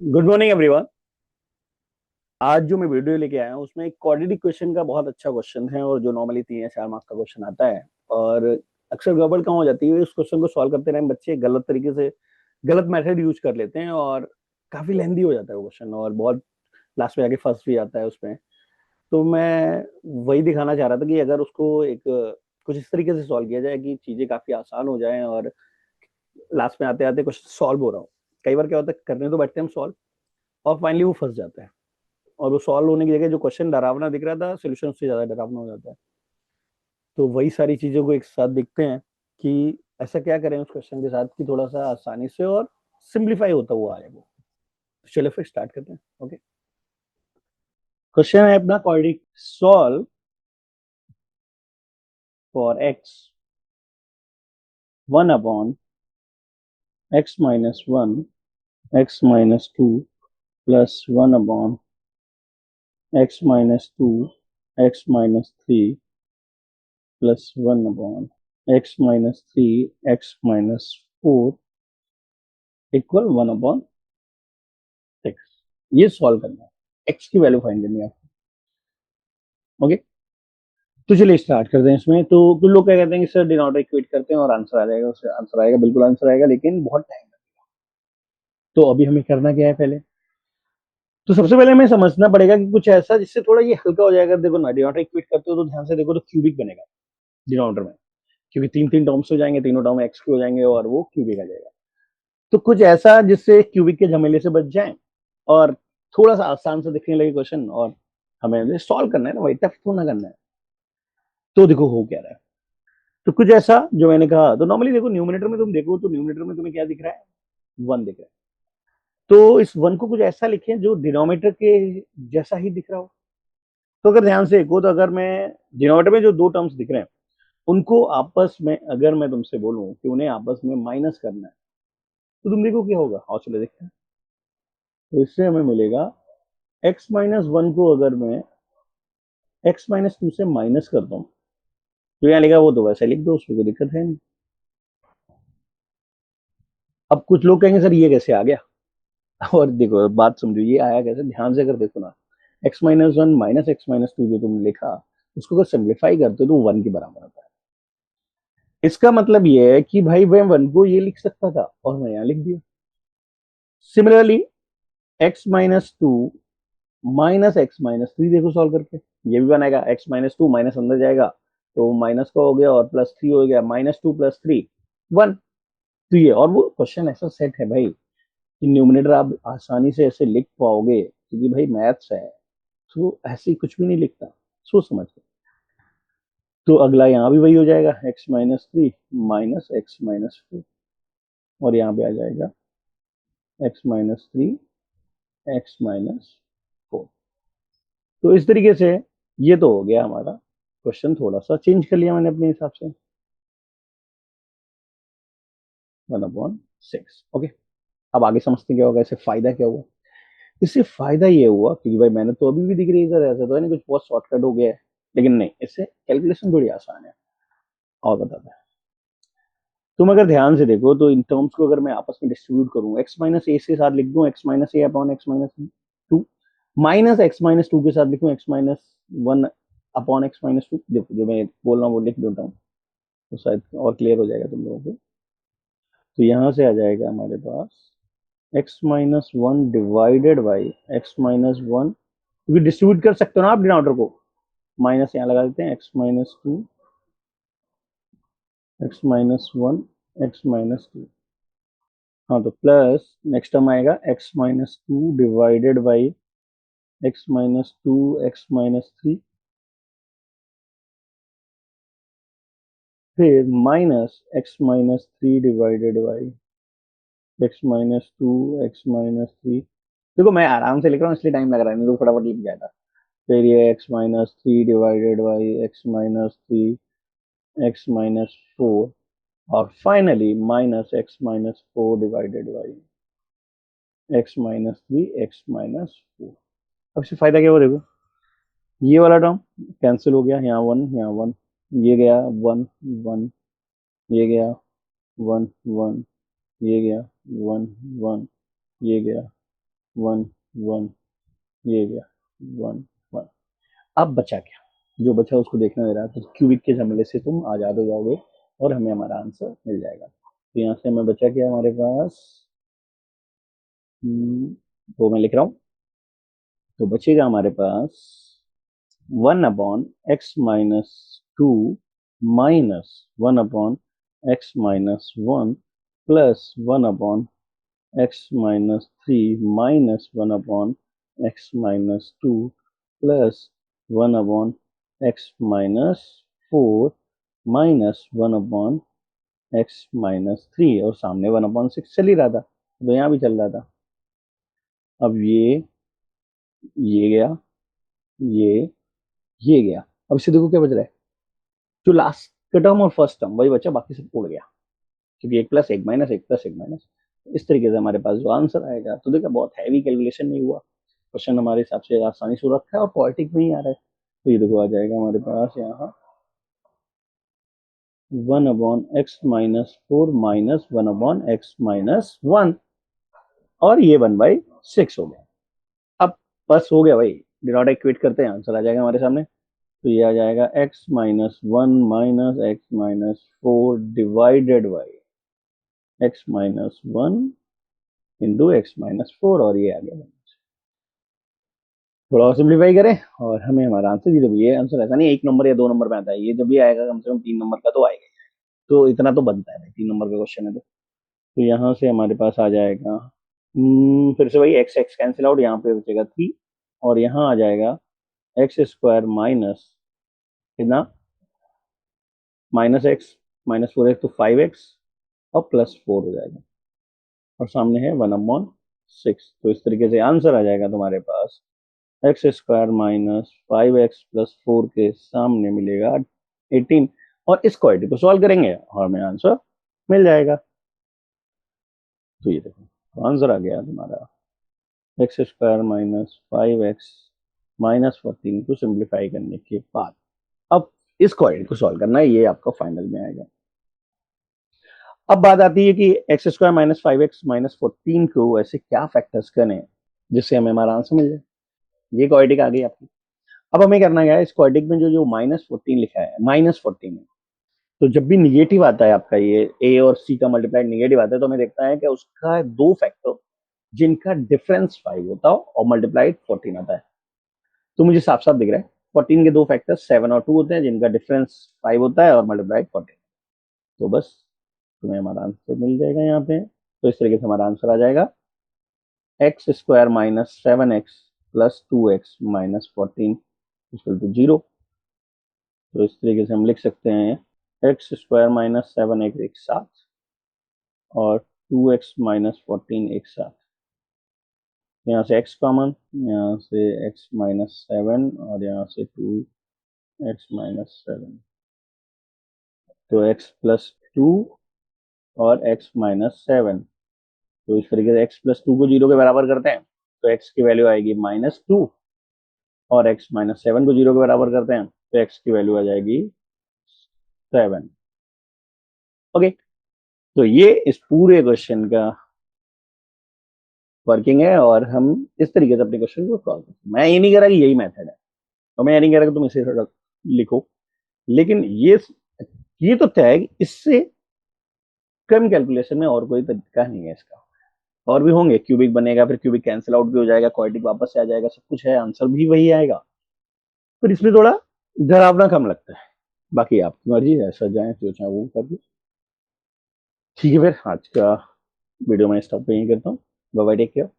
Good morning everyone. आज जो मैं वीडियो लेके आया हूँ उसमें एक क्वाड्रेटिक क्वेश्चन का बहुत अच्छा क्वेश्चन है और जो नॉर्मली 3 या 4 मार्क्स का क्वेश्चन आता है। और अक्सर गड़बड़ कहाँ हो जाती है, उस क्वेश्चन को सॉल्व करते टाइम बच्चे गलत तरीके से गलत मेथड यूज कर लेते हैं और काफी लेंदी हो जाता है वो क्वेश्चन और बहुत लास्ट में आके फंस भी जाता है उसमें। तो मैं वही दिखाना चाह रहा था कि अगर उसको एक कुछ इस तरीके से सॉल्व किया जाए कि चीजें काफी आसान हो जाएं और लास्ट में आते आते कुछ सॉल्व हो रहा हो। कई बार क्या होता है, करने तो बैठते हैं हम सॉल्व और फाइनली वो फंस जाता है और वो सॉल्व होने की जगह जो क्वेश्चन डरावना दिख रहा था सोल्यूशन उससे ज्यादा डरावना हो जाता है। तो वही सारी चीजों को एक साथ देखते हैं कि ऐसा क्या करें उस क्वेश्चन के साथ कि थोड़ा सा आसानी से और सिंप्लीफाई होता हुआ आए वो। तो चलो फिर स्टार्ट करते हैं। ओके, क्वेश्चन है अपना quadratic solve for x 1/(x minus 1 x minus 2 plus 1/(x minus 2 x minus 3 plus 1/(x minus 3 x minus 4 equal 1/6। ये सॉल्व करना है, एक्स की वैल्यू फाइंड करनी है आपको। ओके, तो चलिए स्टार्ट करते हैं इसमें। तो कुछ लोग क्या कहते हैं कि सर डिनोमिनेटर इक्वेट करते हैं और आंसर आ जाएगा, उससे आंसर आएगा, बिल्कुल आंसर आएगा, लेकिन बहुत टाइम लगेगा। तो अभी हमें करना क्या है, पहले तो सबसे पहले हमें समझना पड़ेगा कि कुछ ऐसा जिससे थोड़ा ये हल्का हो जाएगा। देखो ना, डिनोमिनेटर इक्वेट करते हो तो ध्यान से देखो तो क्यूबिक बनेगा डिनोमिनेटर में, क्योंकि तीन तीन टर्म्स हो जाएंगे, तीनों टर्म एक्स के हो जाएंगे और वो क्यूबिक आ जाएगा। तो कुछ ऐसा जिससे क्यूबिक के झमेले से बच जाए और थोड़ा सा आसान से दिखने लगे क्वेश्चन, और हमें सॉल्व करना है ना, वही टफ तो ना करना है। तो देखो हो क्या रहा है। तो कुछ ऐसा जो मैंने कहा, तो नॉर्मली देखो न्यूमिनेटर में तुम देखो तो न्यूमिनेटर में तुम्हें क्या दिख रहा है, वन दिख रहा है। तो इस वन को कुछ ऐसा लिखें जो डिनोमिनेटर के जैसा ही दिख रहा हो। तो अगर ध्यान से देखो, तो अगर मैं डिनोमिनेटर में जो दो टर्म्स दिख रहे हैं उनको आपस में अगर मैं तुमसे बोलूं कि उन्हें आपस में माइनस करना है, तो तुम देखो क्या होगा। और चलो देखते हैं। तो इससे हमें मिलेगा x माइनस वन को अगर मैं x माइनस टू से माइनस कर दूं, तो यहाँ लिखा वो तो वैसे लिख दो, उसमें कोई दिक्कत है नहीं। अब कुछ लोग कहेंगे सर ये कैसे आ गया। और देखो बात समझो, ये आया कैसे, ध्यान से अगर देखो ना, x minus one minus x minus two जो तुमने लिखा, उसको अगर सिंप्लीफाई करते हो तो वन के बराबर आता है। इसका मतलब ये है कि भाई मैं वन को ये लिख सकता था और मैं यहाँ लिख दिया। Similarly x minus two minus x minus three देखो सॉल्व करके, ये भी बनाएगा। x माइनस टू माइनस अंदर जाएगा तो माइनस का हो गया और प्लस थ्री हो गया, minus two plus three one. तो ये और वो क्वेश्चन ऐसा सेट है भाई कि न्यूमिनेटर आप आसानी से ऐसे लिख पाओगे, क्योंकि भाई मैथ्स है तो ऐसे ही कुछ भी नहीं लिखता, सोच समझ के। तो अगला यहाँ भी वही हो जाएगा, x minus three minus x minus four, और यहाँ पे आ जाएगा x minus three x minus four. तो इस तरीके से ये तो हो गया हमारा क्वेश्चन, थोड़ा सा चेंज कर लिया मैंने अपने हिसाब से, 1/6। ओके, अब आगे समझते क्या होगा, इससे फायदा क्या हुआ। इससे फायदा ये हुआ क्योंकि भाई मैंने तो अभी भी दिख रही है सर, ऐसा तो है नहीं कुछ बहुत शॉर्टकट हो गया है, लेकिन नहीं, इससे कैलकुलेशन थोड़ी आसान है। और बताता है, तुम अगर ध्यान से देखो तो इन टर्म्स को अगर मैं आपस में डिस्ट्रीब्यूट करूं, एक्स माइनस ए के साथ लिख दूं x minus A upon x minus two, minus x minus two के साथ लिखूं x minus one upon x minus two, जो मैं बोल रहा हूँ वो लिख देता हूँ, तो शायद और क्लियर हो जाएगा तुम लोगों को। तो यहाँ से आ जाएगा हमारे पास x minus one divided by x minus one, क्योंकि डिस्ट्रीब्यूट कर सकते हो ना आप डिनोमिनेटर को, माइनस यहाँ लगा देते हैं x minus two x minus one x minus two. हाँ, तो प्लस नेक्स्ट टर्म आएगा x minus two divided by x minus two x minus three, फिर minus x minus three divided by x minus two x minus three. देखो मैं आराम से लिख रहा हूँ इसलिए टाइम लग रहा है, नहीं तो फटाफट लिख जाएगा। फिर ये x minus three divided by x minus three x minus four, और finally minus x minus four divided by x minus three x minus four. अब इससे फायदा क्या हुआ देखो, ये वाला टर्म कैंसिल हो गया, यहाँ वन यहाँ वन, ये गया वन वन, ये गया वन वन, ये गया वन वन, ये गया 1 1, ये गया 1 1। अब बचा क्या, जो बचा उसको देखना दे रहा है, तो क्यूबिक के झमेले से तुम आजाद हो जाओगे और हमें हमारा आंसर मिल जाएगा। तो यहाँ से हमें बचा क्या हमारे पास, वो मैं लिख रहा हूँ। तो बचेगा हमारे पास 1/x-2 minus 1/x-1 plus 1/x-3 minus 1/x-2 plus 1/x-4 minus 1/x-3, और सामने 1/6 चल ही रहा था, तो यहाँ भी चल रहा था। अब ये गया, ये गया। अब इससे देखो क्या बच रहा है, जो लास्ट का टर्म और फर्स्ट टर्म वही बचा, बाकी सब उड़ गया, क्योंकि 1+1 - 1+1 इस तरीके से हमारे पास जो आंसर आएगा। तो देखा, बहुत हैवी कैलकुलेशन नहीं हुआ, क्वेश्चन हमारे हिसाब से आसानी से रखा है और पोएटिक में ही आ रहा है। तो ये देखो आ जाएगा हमारे पास यहाँ 1/x-4 माइनस 1/x-1, और ये 1/6 हो गया। अब बस हो गया भाई, डिनोट इक्वेट करते हैं, आंसर आ जाएगा हमारे सामने। तो ये आ जाएगा x-1 minus x-4 divided by x-1 into x-4, और ये आ गया। थोड़ा और सिंप्लीफाई करें और हमें हमारा आंसर, ये आंसर ऐसा नहीं 1 नंबर या 2 नंबर में आता है, ये जब भी आएगा कम से कम 3 नंबर का तो आएगा। तो इतना तो बनता है, 3 नंबर का क्वेश्चन है तो यहाँ से हमारे पास आ जाएगा, फिर से वही एक्स एक्स कैंसिल आउट, यहाँ पे बचेगा 3, और यहाँ आ जाएगा x² माइनस कितना, -x, -4x तो 5x, और +4 हो जाएगा, और सामने है 1/6। तो इस तरीके से आंसर आ जाएगा तुम्हारे पास x² माइनस 5x+4 के सामने मिलेगा 18, और इस क्वाड्रेटिक को सॉल्व करेंगे और हमें आंसर मिल जाएगा। तो ये देखो आंसर आ गया तुम्हारा x² माइनस 5x-14 को सिंप्लीफाई करने के बाद। अब इस क्वाड्रेटिक को सॉल्व करना है, ये आपका फाइनल में आएगा। अब बात आती है कि x² माइनस 5x-14 को ऐसे क्या फैक्टर्स करें जिससे हमें हमारा आंसर मिल जाए। ये क्वाड्रेटिक आ गई आपकी। अब हमें करना क्या है, इस क्वाड्रेटिक में जो जो -14 लिखा है, -14 है, तो जब भी निगेटिव आता है आपका, ये a और c का मल्टीप्लाइड निगेटिव आता है, तो हमें देखता है कि उसका दो फैक्टर जिनका डिफरेंस 5 होता हो और मल्टीप्लाइड 14 आता है। तो मुझे साफ साफ दिख रहा है 14 के दो फैक्टर 7 और 2 होते हैं, जिनका डिफरेंस 5 होता है और मल्टीप्लाइड 14। तो बस तुम्हें हमारा आंसर मिल जाएगा यहाँ पे। तो इस तरीके से हमारा आंसर आ जाएगा x² minus 7x plus 2x minus 14 equal to 0। तो इस तरीके से हम लिख सकते हैं x² माइनस 7x एक साथ और 2x माइनस 14 एक साथ। यहाँ से x कॉमन, यहाँ से x माइनस 7 और यहाँ से 2x माइनस 7, तो x प्लस 2 और x माइनस 7। तो इस तरीके से x प्लस 2 को 0 के बराबर करते हैं, तो x की वैल्यू आएगी -2, और x माइनस 7 को 0 के बराबर करते हैं तो x की वैल्यू आ जाएगी 7। ओके, तो ये इस पूरे क्वेश्चन का वर्किंग है, और हम इस तरीके से अपने क्वेश्चन को सॉल्व करते हैं। मैं ये नहीं कह रहा कि यही मेथड है, और मैं ये नहीं कह रहा कि तुम इसे लिखो, लेकिन ये तो तय है कि इससे कम कैलकुलेशन में और कोई तरीका नहीं है इसका। और भी होंगे, क्यूबिक बनेगा, फिर क्यूबिक कैंसिल आउट भी हो जाएगा, क्वाड्रेटिक वापस से आ जाएगा, सब कुछ है, आंसर भी वही आएगा, पर इसमें थोड़ा डरावना कम लगता है। बाकी आपकी मर्जी है, ऐसा जाए जो चाहे वो कर लो। ठीक है, फिर आज का वीडियो मैं स्टॉप पे यहीं करता हूँ। Bye bye, take care.